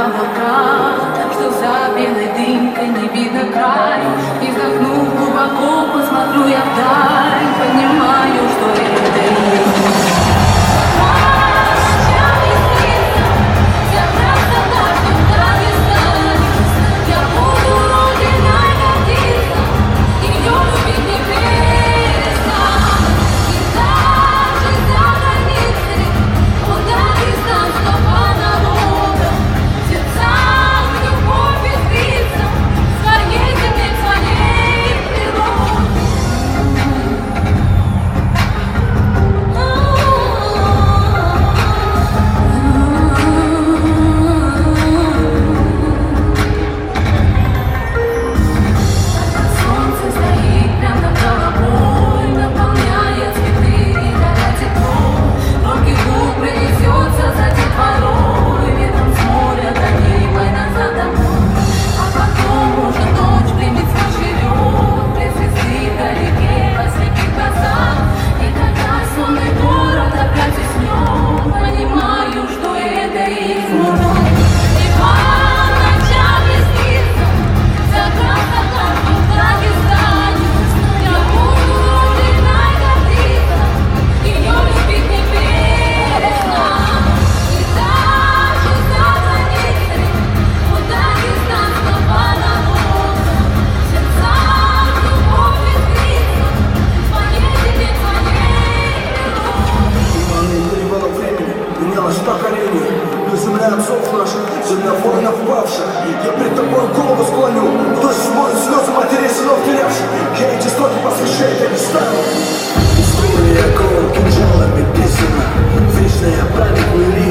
облака, что за белой дымкой не видно край. И вздохнув глубоко, посмотрю я вдаль, понимаю, что это и есть. Земля отцов наших, земля воинов павших. Я пред тобой голову склоню, кто смоет слезы матерей сынов терявших. Я эти строки посвящаю, я не стану. История голым кинжалами писана, вечная праведная